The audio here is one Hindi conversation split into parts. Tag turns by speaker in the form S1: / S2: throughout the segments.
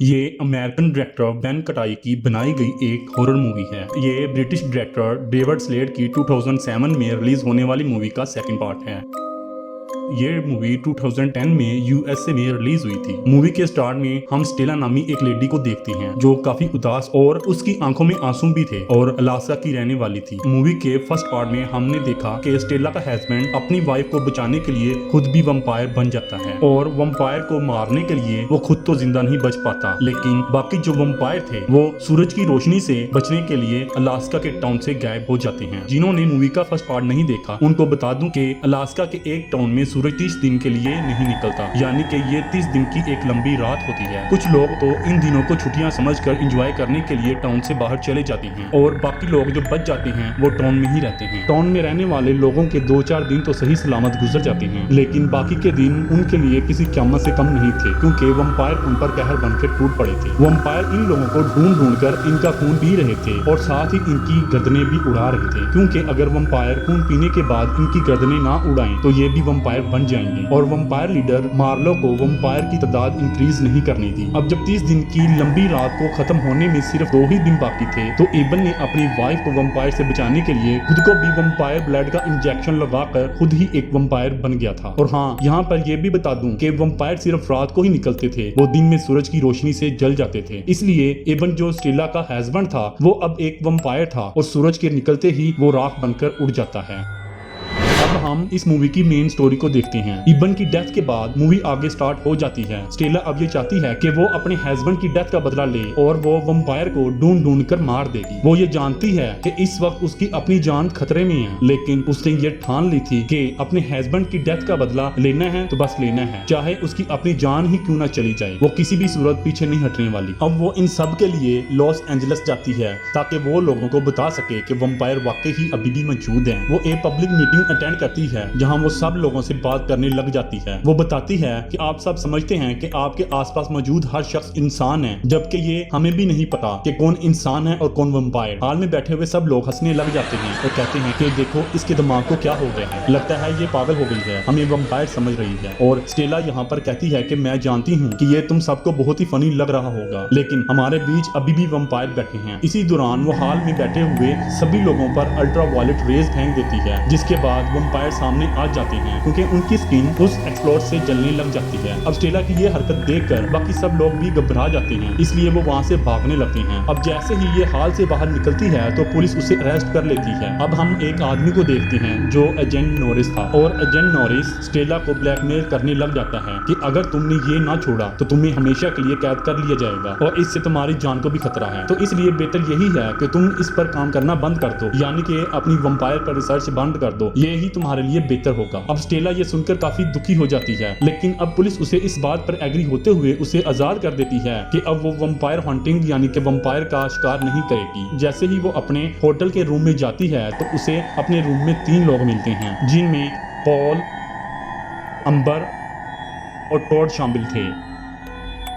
S1: ये अमेरिकन डायरेक्टर बेन कटाई की बनाई गई एक हॉरर मूवी है। ये ब्रिटिश डायरेक्टर डेविड स्लेड की 2007 में रिलीज होने वाली मूवी का सेकंड पार्ट है। ये मूवी 2010 में यूएसए में रिलीज हुई थी। मूवी के स्टार्ट में हम स्टेला नामी एक लेडी को देखते हैं जो काफी उदास और उसकी आंखों में आंसू भी थे और अलास्का की रहने वाली थी। मूवी के फर्स्ट पार्ट में हमने देखा कि स्टेला का हस्बैंड अपनी वाइफ को बचाने के लिए खुद भी वंपायर बन जाता है और वंपायर को मारने के लिए वो खुद तो जिंदा नहीं बच पाता, लेकिन बाकी जो वंपायर थे वो सूरज की रोशनी से बचने के लिए अलास्का के टाउन से गायब हो जाते हैं। जिन्होंने मूवी का फर्स्ट पार्ट नहीं देखा उनको बता दूं कि अलास्का के एक टाउन में सूरज 30 दिन के लिए नहीं निकलता, यानी कि ये 30 दिन की एक लंबी रात होती है। कुछ लोग तो इन दिनों को छुट्टियां समझकर एंजॉय करने के लिए टाउन से बाहर चले जाते हैं और बाकी लोग जो बच जाते हैं वो टाउन में ही रहते हैं। टाउन में रहने वाले लोगों के 2-4 दिन तो सही सलामत गुजर जाते हैं, लेकिन बाकी के दिन उनके लिए किसी क़यामत से कम नहीं थे, क्योंकि वंपायर उन पर कहर बनकर टूट पड़े थे। वंपायर इन लोगों को ढूंढ कर इनका खून पी रहे थे और साथ ही इनकी गर्दनें भी उड़ा रहे थे, क्योंकि अगर वंपायर खून पीने के बाद इनकी गर्दनें ना उड़ाएं तो ये भी वंपायर बन जाएंगे और वंपायर लीडर मार्लो को वंपायर की तादाद इंक्रीज नहीं करनी थी। अब जब 30 दिन की लंबी रात को खत्म होने में सिर्फ 2 ही दिन बाकी थे तो एबन ने अपनी वाइफ को वंपायर से बचाने के लिए खुद को भी वंपायर ब्लड का इंजेक्शन लगाकर खुद ही एक वंपायर बन गया था। और हाँ, यहाँ पर यह भी बता दूं कि वंपायर सिर्फ रात को ही निकलते थे, वो दिन में सूरज की रोशनी से जल जाते थे। इसलिए एबन जो स्टेला का हस्बैंड था वो अब एक वंपायर था और सूरज के निकलते ही वो राख बनकर उड़ जाता है। अब हम इस मूवी की मेन स्टोरी को देखते हैं। इबन की डेथ के बाद मूवी आगे स्टार्ट हो जाती है। स्टेला अब ये चाहती है कि वो अपने हस्बैंड की डेथ का बदला ले और वो वंपायर को ढूंढ कर मार देगी। वो ये जानती है कि इस वक्त उसकी अपनी जान खतरे में है, लेकिन उसने ये ठान ली थी कि अपने हस्बैंड की डेथ का बदला लेना है तो बस लेना है, चाहे उसकी अपनी जान ही क्यों ना चली जाए। वो किसी भी सूरत पीछे नहीं हटने वाली। अब वो इन सब के लिए लॉस एंजलिस जाती है ताकि वो लोगों को बता सके कि वंपायर वाकई ही अभी भी मौजूद है। वो एक पब्लिक मीटिंग अटेंड करती है जहां वो सब लोगों से बात करने लग जाती है। वो बताती है कि आप सब समझते हैं कि आपके आसपास मौजूद हर शख्स इंसान है, जबकि ये हमें भी नहीं पता कि कौन इंसान है और कौन वंपायर। हाल में बैठे हुए सब लोग हंसने लग जाते हैं और कहते हैं कि देखो इसके दिमाग को क्या हो गया है, लगता है ये पागल हो गई है, हमें वंपायर समझ रही है। और स्टेला यहाँ पर कहती है कि मैं जानती हूँ कि ये तुम सबको बहुत ही फनी लग रहा होगा, लेकिन हमारे बीच अभी भी वंपायर बैठे हैं। इसी दौरान वो हाल में बैठे हुए सभी लोगों पर अल्ट्रा वायलेट रेज फेंक देती है, जिसके बाद वंपायर सामने आ जाते हैं क्योंकि उनकी स्किन उस एक्सप्लोड से जलने लग जाती है। अब स्टेला की ये हरकत देखकर बाकी सब लोग भी घबरा जाते हैं, इसलिए वो वहाँ से भागने लगते हैं। अब जैसे ही ये हाल से बाहर निकलती है तो पुलिस उसे अरेस्ट कर लेती है। अब हम एक आदमी को देखते हैं जो एजेंट नॉरिस था और एजेंट नॉरिस स्टेला को ब्लैकमेल करने लग जाता है कि अगर तुमने ये ना छोड़ा तो तुम्हें हमेशा के लिए कैद कर लिया जाएगा और इससे तुम्हारी जान को भी खतरा है, तो इसलिए बेहतर यही है कि तुम इस पर काम करना बंद कर दो, यानी कि अपनी वंपायर पर रिसर्च बंद कर दो, ये ही तुम्हारे लिए बेहतर होगा। अब स्टेला ये सुनकर काफी दुखी हो जाती है, लेकिन अब पुलिस उसे इस बात पर एग्री होते हुए उसे आजाद कर देती है कि अब वो वंपायर हंटिंग यानी कि वंपायर का शिकार नहीं करेगी। जैसे ही वो अपने होटल के रूम में जाती है तो उसे अपने रूम में 3 लोग मिलते हैं, जिनमें पॉल, अंबर और टॉड शामिल थे।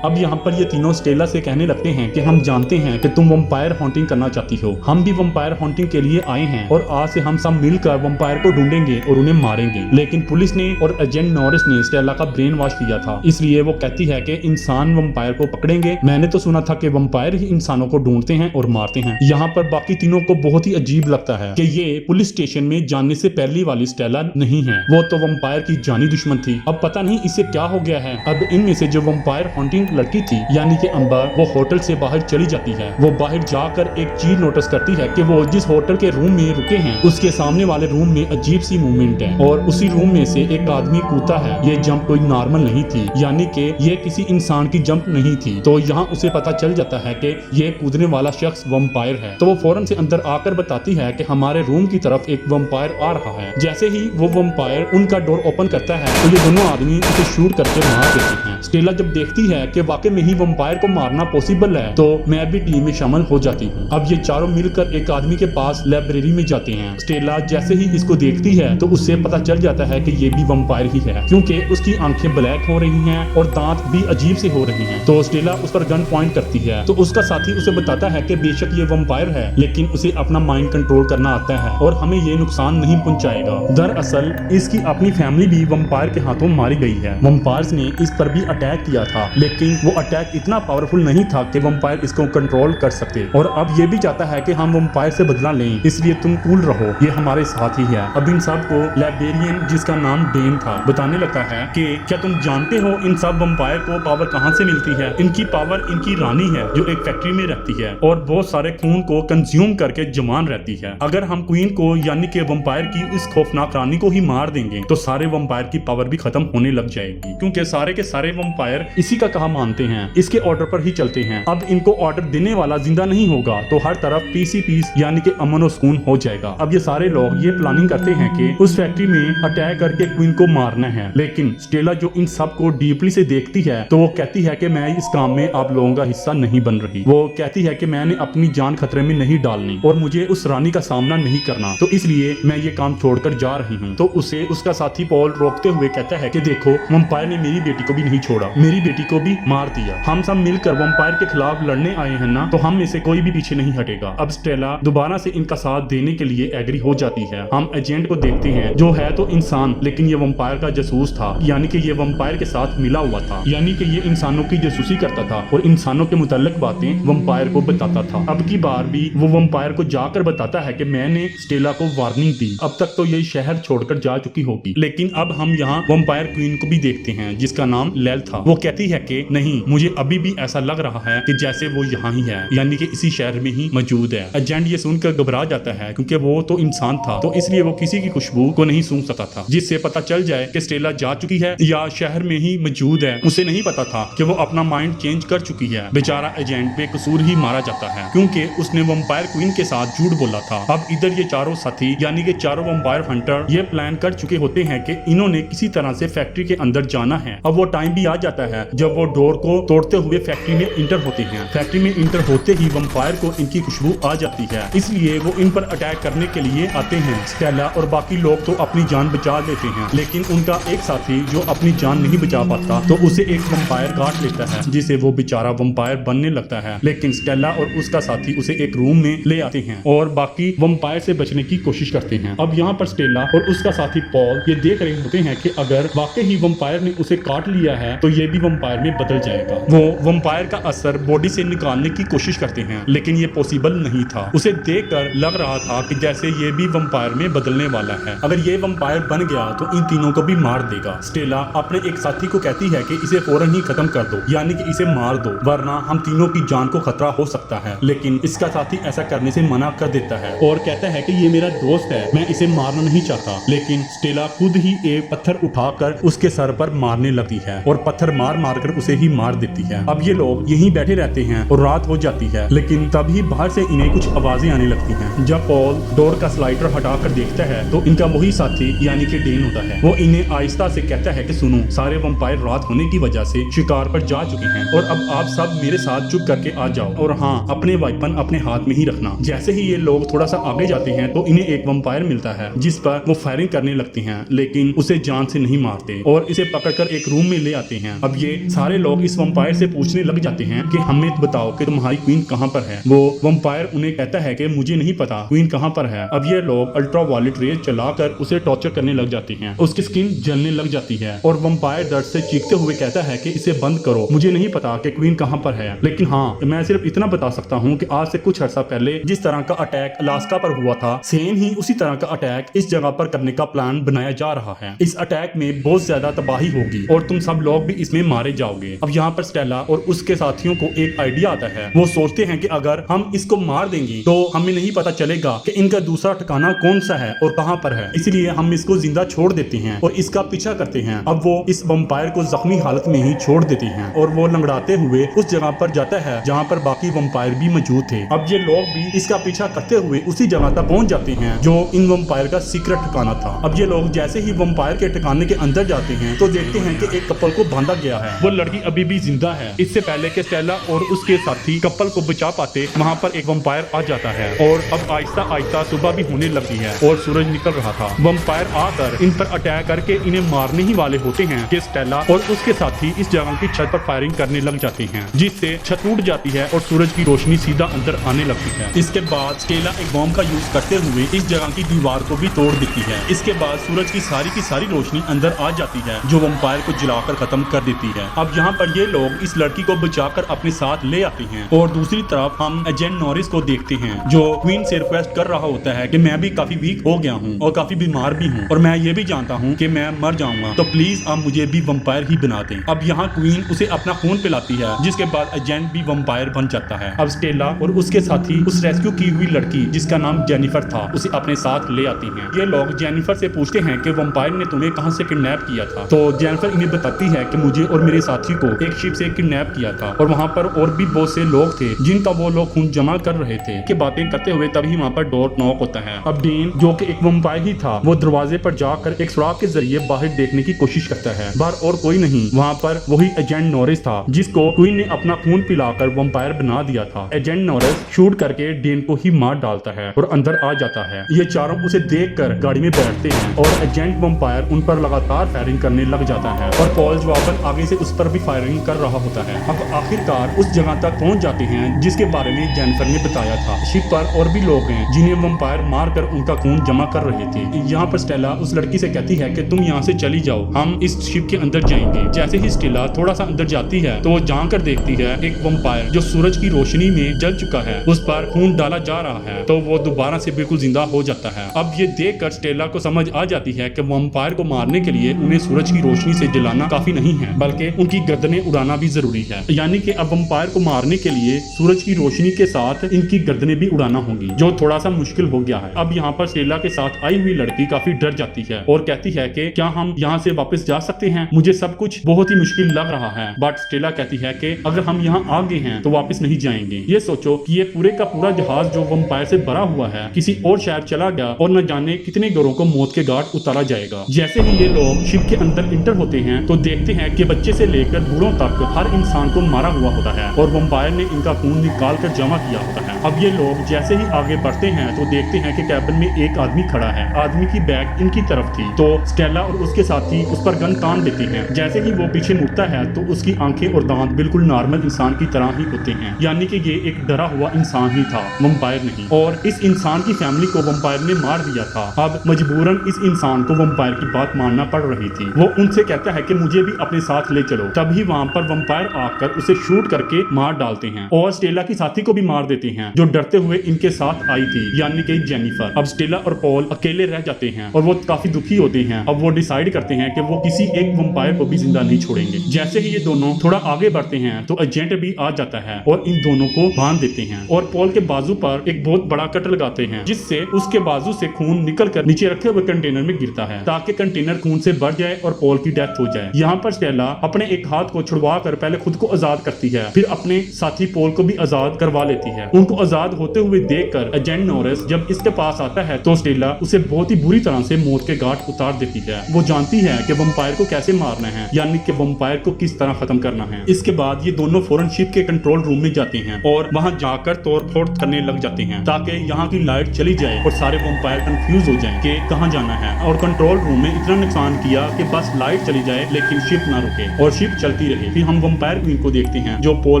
S1: अब यहाँ पर ये तीनों स्टेला से कहने लगते हैं कि हम जानते हैं कि तुम वंपायर हॉन्टिंग करना चाहती हो, हम भी वंपायर हॉन्टिंग के लिए आए हैं और आज से हम सब मिलकर वंपायर को ढूंढेंगे और उन्हें मारेंगे। लेकिन पुलिस ने और एजेंट नॉरिस ने स्टेला का ब्रेन वॉश किया था, इसलिए वो कहती है कि इंसान वंपायर को पकड़ेंगे। मैंने तो सुना था कि वंपायर ही इंसानों को ढूंढते हैं और मारते हैं। यहाँ पर बाकी तीनों को बहुत ही अजीब लगता है कि ये पुलिस स्टेशन में जाने से पहली वाली स्टेला नहीं है, वो तो वंपायर की जानी दुश्मन थी। अब पता नहीं इसे क्या हो गया है। अब इनमें से जो वंपायर हॉन्टिंग लड़की थी यानी कि अंबर, वो होटल से बाहर चली जाती है। वो बाहर जाकर एक चीज नोटिस करती है कि वो जिस होटल के रूम में रुके हैं उसके सामने वाले रूम में अजीब सी मूवमेंट है और उसी रूम में से एक आदमी कूदता है। ये जंप कोई नॉर्मल नहीं थी, यानी कि ये किसी इंसान की जंप नहीं थी। तो यहाँ उसे पता चल जाता है कि ये कूदने वाला शख्स वंपायर है। तो वो फौरन से अंदर आकर बताती है कि हमारे रूम की तरफ एक वंपायर आ रहा है। जैसे ही वो वंपायर उनका डोर ओपन करता है तो ये दोनों आदमी उसे शूट करके मार देते हैं। स्टेला जब देखती है कि वाकई में ही वंपायर को मारना पॉसिबल है तो मैं भी टीम में शामिल हो जाती हूँ। अब ये चारों मिलकर एक आदमी के पास लाइब्रेरी में जाते हैं। स्टेला जैसे ही इसको देखती है तो उससे पता चल जाता है कि ये भी वंपायर ही है, क्योंकि उसकी आंखें ब्लैक हो रही हैं और दांत भी अजीब से हो रहे हैं। तो स्टेला उस पर गन पॉइंट करती है तो उसका साथी उसे बताता है कि बेशक ये वंपायर है, लेकिन उसे अपना माइंड कंट्रोल करना आता है और हमें ये नुकसान नहीं पहुंचाएगा। दरअसल इसकी अपनी फैमिली भी वंपायर के हाथों मारी गई है। वंपायर्स ने इस पर भी अटैक किया था, लेकिन लेकिन वो अटैक इतना पावरफुल नहीं था कि वंपायर इसको कंट्रोल कर सकते, और अब ये भी चाहता है कि हम वंपायर से बदला लें, इसलिए तुम कूल रहो, ये हमारे साथ ही है। अब इन सब को लाइब्रेरियन, जिसका नाम डेन था, बताने लगता है कि क्या तुम जानते हो इन सब वंपायर को पावर कहां से मिलती है? इनकी पावर इनकी रानी है जो एक फैक्ट्री में रहती है और बहुत सारे खून को कंज्यूम करके जमान रहती है। अगर हम क्वीन को यानी कि वंपायर की इस खौफनाक रानी को ही मार देंगे तो सारे वंपायर की पावर भी खत्म होने लग जाएगी, क्योंकि सारे के सारे वंपायर इसी का कहा मानते हैं, इसके ऑर्डर पर ही चलते हैं। अब इनको ऑर्डर देने वाला जिंदा नहीं होगा तो हर तरफ पीस यानी कि अमन और सुकून हो जाएगा। अब ये सारे लोग ये प्लानिंग करते हैं कि उस फैक्ट्री में अटैक करके क्वीन को मारना है, लेकिन स्टेला जो इन सब को डीपली से देखती है तो वो कहती है कि मैं इस काम में आप लोगों का हिस्सा नहीं बन रही। वो कहती है कि मैंने अपनी जान खतरे में नहीं डालनी और मुझे उस रानी का सामना नहीं करना, तो इसलिए मैं ये काम छोड़कर जा रही हूँ। तो उसे उसका साथी पॉल रोकते हुए कहता है कि देखो, वंपायर ने मेरी बेटी को भी नहीं छोड़ा, मेरी बेटी को भी मार दिया। हम सब मिलकर वंपायर के खिलाफ लड़ने आए हैं ना, तो हम में से कोई भी पीछे नहीं हटेगा। अब स्टेला दोबारा से इनका साथ देने के लिए एग्री हो जाती है। हम एजेंट को देखते हैं जो है तो इंसान, लेकिन ये वंपायर का जासूस था, यानी कि ये वंपायर के साथ मिला हुआ था, यानी कि ये इंसानों की जासूसी करता था और इंसानों के मुताल्लिक बातें वंपायर को बताता था। अब की बार भी वो वंपायर को जाकर बताता है कि मैंने स्टेला को वार्निंग दी, अब तक तो ये शहर छोड़कर जा चुकी होगी। लेकिन अब हम यहाँ वंपायर क्वीन को भी देखते हैं जिसका नाम लैल था। वो कहती है कि नहीं, मुझे अभी भी ऐसा लग रहा है कि जैसे वो यहाँ ही है, यानी कि इसी शहर में ही मौजूद है। एजेंट ये सुनकर घबरा जाता है क्योंकि वो तो इंसान था, तो इसलिए वो किसी की खुशबू को नहीं सूंघ सकता था, जिससे पता चल जाए कि स्टेला जा चुकी है या शहर में ही मौजूद है। उसे नहीं पता था कि वो अपना माइंड चेंज कर चुकी है। बेचारा एजेंट बेकसूर ही मारा जाता है क्योंकि उसने वंपायर क्वीन के साथ झूठ बोला था। अब इधर ये चारों साथी यानी कि चारों वंपायर हंटर ये प्लान कर चुके होते हैं कि इन्होंने किसी तरह से फैक्ट्री के अंदर जाना है। अब वो टाइम भी आ जाता है जब वो डोर को तोड़ते हुए फैक्ट्री में इंटर होते हैं। फैक्ट्री में इंटर होते ही वंपायर को इनकी खुशबू आ जाती है, इसलिए वो इन पर अटैक करने के लिए आते हैं। स्टेला और बाकी लोग तो अपनी जान बचा लेते हैं, लेकिन उनका एक साथी जो अपनी जान नहीं बचा पाता तो उसे एक वंपायर काट लेता है, जिसे वो बेचारा वंपायर बनने लगता है। लेकिन स्टेला और उसका साथी उसे एक रूम में ले आते हैं और बाकी वंपायर से बचने की कोशिश करते हैं। अब यहाँ पर स्टेला और उसका साथी पॉल ये देख रहे होते हैं कि अगर वाकई ही वंपायर ने उसे काट लिया है तो ये भी वंपायर में बदल जाएगा। वो वंपायर का असर बॉडी से निकालने की कोशिश करते हैं, लेकिन ये पॉसिबल नहीं था। उसे देखकर लग रहा था कि जैसे ये भी वंपायर में बदलने वाला है। अगर ये वंपायर बन गया तो इन तीनों को भी मार देगा। स्टेला अपने एक साथी को कहती है कि इसे फौरन ही खत्म कर दो, यानी कि इसे मार दो, वरना हम तीनों की जान को खतरा हो सकता है। लेकिन इसका साथी ऐसा करने से मना कर देता है और कहता है कि ये मेरा दोस्त है, मैं इसे मारना नहीं चाहता। लेकिन स्टेला खुद ही एक पत्थर उठाकर उसके सर पर मारने लगती है और पत्थर मार मार कर उसे ही मार देती है। अब ये लोग यहीं बैठे रहते हैं और रात हो जाती है, लेकिन तभी बाहर से इन्हें कुछ आवाजें आने लगती हैं। जब पॉल डोर का स्लाइडर हटाकर देखता है तो इनका वही साथी यानी कि डेन होता है। वो इन्हें आहिस्ता से कहता है कि सुनो, सारे वंपायर रात होने की वजह से शिकार पर जा चुके हैं और अब आप सब मेरे साथ चुप करके आ जाओ, और हाँ, अपने वेपन अपने हाथ में ही रखना। जैसे ही ये लोग थोड़ा सा आगे जाते हैं तो इन्हें एक वंपायर मिलता है जिस पर वो फायरिंग करने लगते हैं, लेकिन उसे जान से नहीं मारते और इसे पकड़कर एक रूम में ले आते हैं। अब ये सारे लोग इस वंपायर से पूछने लग जाते हैं कि हमें बताओ कि तुम्हारी क्वीन कहाँ पर है। वो वंपायर उन्हें कहता है कि मुझे नहीं पता क्वीन कहाँ पर है। अब ये लोग अल्ट्रावायलेट रेज चलाकर उसे टॉर्चर करने लग जाते हैं, उसकी स्किन जलने लग जाती है और वंपायर दर्द से चीखते हुए कहता है कि इसे बंद करो, मुझे नहीं पता कि क्वीन कहाँ पर है, लेकिन हाँ, मैं सिर्फ इतना बता सकता हूँ कि आज से कुछ अर्सा पहले जिस तरह का अटैक अलास्का पर हुआ था, सेम ही उसी तरह का अटैक इस जगह पर करने का प्लान बनाया जा रहा है। इस अटैक में बहुत ज्यादा तबाही होगी और तुम सब लोग भी इसमें मारे जाओगे। अब यहाँ पर स्टेला और उसके साथियों को एक आइडिया आता है। वो सोचते हैं कि अगर हम इसको मार देंगे तो हमें नहीं पता चलेगा कि इनका दूसरा ठिकाना कौन सा है और कहाँ पर है, इसलिए हम इसको जिंदा छोड़ देते हैं और इसका पीछा करते हैं। अब वो इस वंपायर को जख्मी हालत में ही छोड़ देते हैं और वो लंगड़ाते हुए उस जगह पर जाता है जहाँ पर बाकी वंपायर भी मौजूद थे। अब ये लोग भी इसका पीछा करते हुए उसी जगह तक पहुंच जाते हैं जो इन वंपायर का सीक्रेट ठिकाना था। अब ये लोग जैसे ही वंपायर के ठिकाने के अंदर जाते हैं तो देखते हैं कि एक कपल को बांधा गया है। वो लड़की अभी भी जिंदा है। इससे पहले कि स्टेला और उसके साथी कपल को बचा पाते, वहाँ पर एक वंपायर आ जाता है और अब आहिस्ता आहिस्ता सुबह भी होने लगती है और सूरज निकल रहा था। वंपायर आकर इन पर अटैक करके इन्हें मारने ही वाले होते हैं कि स्टेला और उसके साथी इस जगह की छत पर फायरिंग करने लग जाते हैं, जिससे छत टूट जाती है और सूरज की रोशनी सीधा अंदर आने लगती है। इसके बाद स्टेला एक बॉम्ब का यूज करते हुए इस जगह की दीवार को भी तोड़ देती है। इसके बाद सूरज की सारी रोशनी अंदर आ जाती है जो वंपायर को जलाकर खत्म कर देती है। अब यहाँ पर ये लोग इस लड़की को बचाकर अपने साथ ले आते हैं और दूसरी तरफ हम एजेंट नॉरिस को देखते हैं जो क्वीन से रिक्वेस्ट कर रहा होता है कि मैं भी काफी वीक हो गया हूँ और काफी बीमार भी हूँ और मैं ये भी जानता हूँ कि मैं मर जाऊंगा, तो प्लीज आप मुझे भी वंपायर ही बना दें। अब यहाँ क्वीन उसे अपना खून पिलाती है जिसके बाद एजेंट भी वंपायर बन जाता है। अब स्टेला और उसके साथी उस रेस्क्यू की हुई लड़की जिसका नाम जेनिफर था उसे अपने साथ ले आती हैं। ये लोग जेनिफर से पूछते हैं कि वंपायर ने तुम्हें कहां से किडनैप किया था, तो जेनिफर इन्हें बताती है कि मुझे और मेरे साथी को एक शिप से किडनैप किया था और वहां पर और भी बहुत से लोग थे जिनका वो लोग खून जमा कर रहे थे। के बातें करते हुए तभी वहां पर डोर नॉक होता है। अब डीन जो कि एक वंपायर ही था वो दरवाजे पर जाकर एक सुराग के जरिए बाहर देखने की कोशिश करता है। बाहर और कोई नहीं, वहाँ पर वही एजेंट नॉरिस था जिसको क्वीन ने अपना खून पिलाकर वंपायर बना दिया था। एजेंट नॉरिस शूट करके डीन को ही मार डालता है और अंदर आ जाता है। ये चारों उसे देखकर गाड़ी में बैठते हैं और एजेंट वंपायर उन पर लगातार फायरिंग करने लग जाता है और पॉल जवाबन आगे से उस पर भी फायरिंग कर रहा होता है। अब आखिरकार उस जगह तक पहुंच जाते हैं जिसके बारे में जेनिफर ने बताया था। शिप पर और भी लोग हैं जिन्हें वंपायर मारकर उनका खून जमा कर रहे थे। यहाँ पर स्टेला उस लड़की से कहती है कि तुम यहाँ से चली जाओ, हम इस शिप के अंदर जाएंगे। जैसे ही स्टेला थोड़ा सा अंदर जाती है तो वो जानकर देखती है एक वंपायर जो सूरज की रोशनी में जल चुका है उस पर खून डाला जा रहा है, तो वो दोबारा से बिल्कुल जिंदा हो जाता है। अब ये देखकर स्टेला को समझ आ जाती है कि वंपायर को मारने के लिए उन्हें सूरज की रोशनी से जलाना काफी नहीं है बल्कि उनकी गर्दनें उड़ाना भी जरूरी है। यानी कि अब वंपायर को मारने के लिए सूरज की रोशनी के साथ इनकी गर्दनें भी उड़ाना होंगी, जो थोड़ा सा मुश्किल हो गया है। अब यहाँ पर स्टेला के साथ आई हुई लड़की काफी डर जाती है और कहती है कि क्या हम यहाँ से वापस जा सकते हैं, मुझे सब कुछ बहुत ही मुश्किल लग रहा है। बट स्टेला कहती है कि अगर हम यहाँ आ गए हैं तो वापस नहीं जाएंगे। ये सोचो कि ये पूरे का पूरा जहाज जो वंपायर से भरा हुआ है किसी और शहर चला गया और न जाने कितने घरों को मौत के घाट उतारा जाएगा। जैसे ही ये लोग शिप के अंदर इंटर होते हैं तो देखते हैं कि बच्चे से लेकर बूढ़ों तक हर इंसान को मारा हुआ होता है और वंपायर ने इनका खून निकाल कर जमा किया होता है। अब ये लोग जैसे ही आगे बढ़ते हैं तो देखते हैं कि कैबिन में एक आदमी खड़ा है। आदमी की बैग इनकी तरफ थी तो स्टेला और उसके साथी उस पर गन तान देते हैं। जैसे ही वो पीछे मुड़ता है तो उसकी आंखें और दांत बिल्कुल नॉर्मल इंसान की तरह ही होते हैं, यानी कि ये एक डरा हुआ इंसान ही था, वंपायर नहीं। और इस इंसान की फैमिली को वंपायर ने मार दिया था। अब मजबूरन इस इंसान को वंपायर की बात मानना पड़ रही थी। वो उनसे कहता है कि मुझे भी अपने साथ ले चलो। तभी वहाँ पर वंपायर आकर उसे शूट करके मार डालते हैं और स्टेला की साथी को भी मार देते हैं जो डरते हुए इनके साथ आई थी, यानी कि जेनिफर। अब स्टेला और पॉल अकेले रह जाते हैं और वो काफी दुखी होते हैं। अब वो डिसाइड करते हैं कि वो किसी एक वंपायर को भी जिंदा नहीं छोड़ेंगे। जैसे ही ये दोनों थोड़ा आगे बढ़ते हैं तो एजेंट भी आ जाता है और इन दोनों को बांध देते हैं और पॉल के बाजू पर एक बहुत बड़ा कट लगाते हैं जिससे उसके बाजू से खून निकल कर नीचे रखे हुए कंटेनर में गिरता है ताकि कंटेनर खून से भर जाए और पॉल की डेथ हो जाए। यहाँ पर स्टेला अपने एक हाथ को छुड़वा कर पहले खुद को आजाद करती है, फिर अपने साथी पॉल को भी आजाद करवा लेती है। उनको आजाद होते हुए देखकर एजेंट नॉरिस जब इसके पास आता है तो स्टेला उसे बहुत ही बुरी तरह से मौत के घाट उतार देती है। वो जानती है कि वंपायर को कैसे मारना है, यानी कि वंपायर को किस तरह खत्म करना है। इसके बाद ये दोनों फौरन शिप के कंट्रोल रूम में जाते हैं और वहां जाकर तोड़फोड़ करने लग जाते हैं ताकि यहाँ की लाइट चली जाए और सारे वंपायर कंफ्यूज हो जाएं कि कहाँ जाना है। और कंट्रोल रूम में इतना नुकसान किया कि बस लाइट चली जाए लेकिन शिप ना रुके और शिप चलती रहे। फिर हम वंपायर क्वीन को देखते हैं जो पोल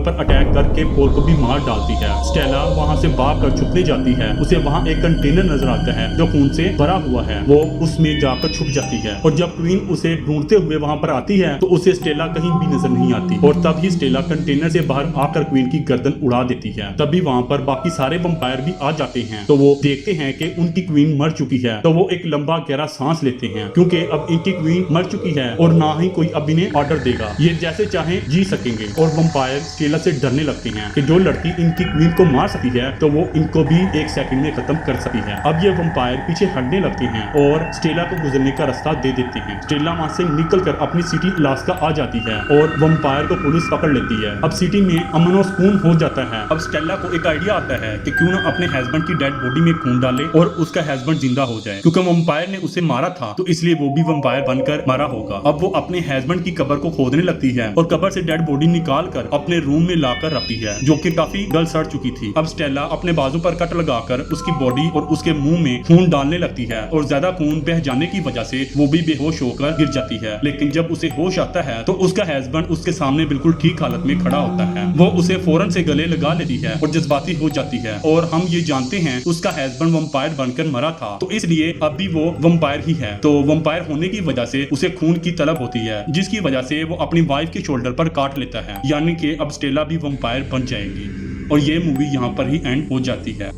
S1: पर अटैक करके पोल को भी मार डालती है। स्टेला वहाँ से भाग कर छुपने जाती है। उसे वहाँ एक कंटेनर नजर आता है जो खून से भरा हुआ है। वो उसमें जाकर छुप जाती है और जब क्वीन उसे ढूंढते हुए वहाँ पर आती है तो उसे स्टेला कहीं भी नजर नहीं आती और तभी स्टेला कंटेनर से बाहर आकर क्वीन की गर्दन उड़ा देती है। तभी वहाँ पर बाकी सारे वंपायर भी आ जाते हैं तो वो देखते हैं कि उनकी क्वीन मर चुकी है। तो वो एक लंबा गहरा सांस लेते हैं क्योंकि अब इनकी क्वीन मर चुकी है और ना ही कोई अब इन्हें ऑर्डर देगा, ये जैसे चाहे जी सकेंगे। और वंपायर स्टेला से डरने लगते हैं कि जो लड़की इनकी क्वीन को मार सकती है तो वो इनको भी एक सेकंड में खत्म कर सकती है। अब ये वंपायर पीछे हटने लगते हैं और स्टेला को गुजरने का रास्ता दे देते हैं। स्टेला वहां से निकलकर अपनी सिटी अलास्का आ जाती है और वंपायर को पुलिस पकड़ लेती है। अब सिटी में अमन और सुकून हो जाता है। अब स्टेला को एक आइडिया आता है कि क्यों ना अपने हस्बैंड की डेड बॉडी में खून डाले और उसका हस्बैंड जिंदा हो जाए, क्योंकि वंपायर ने उसे मारा था तो इसलिए वो भी वंपायर बनकर मारा होगा। अब वो अपने हस्बैंड की कब्र को खोदने लगती है और कब्र से डेड बॉडी निकाल कर अपने रूम में लाकर रखती है जो कि काफी गल सड़ चुकी थी। अब स्टेला अपने बाजू पर कट लगाकर उसकी बॉडी और उसके मुंह में खून डालने लगती है और ज्यादा खून बह जाने की वजह से वो भी बेहोश होकर गिर जाती है। लेकिन जब उसे होश आता है तो उसका हस्बैंड उसके सामने बिल्कुल ठीक हालत में खड़ा होता है। वो उसे फौरन से गले लगा लेती है और जज्बाती हो जाती है और हम ये जानते हैं उसका हस्बैंड वंपायर बनकर मरा था तो इसलिए अब भी वो वंपायर ही है। तो वंपायर होने की वजह से उसे खून की तलब होती है जिसकी वजह से वो अपनी वाइफ वाइफ की शोल्डर पर काट लेता है, यानी कि अब स्टेला भी वैम्पायर बन जाएगी और ये मूवी यहाँ पर ही एंड हो जाती है।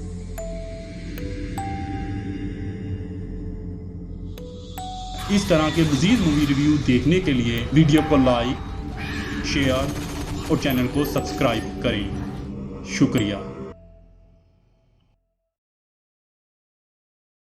S1: इस तरह के मज़ीद मूवी रिव्यू देखने के लिए वीडियो को लाइक, शेयर और चैनल को सब्सक्राइब करें। शुक्रिया।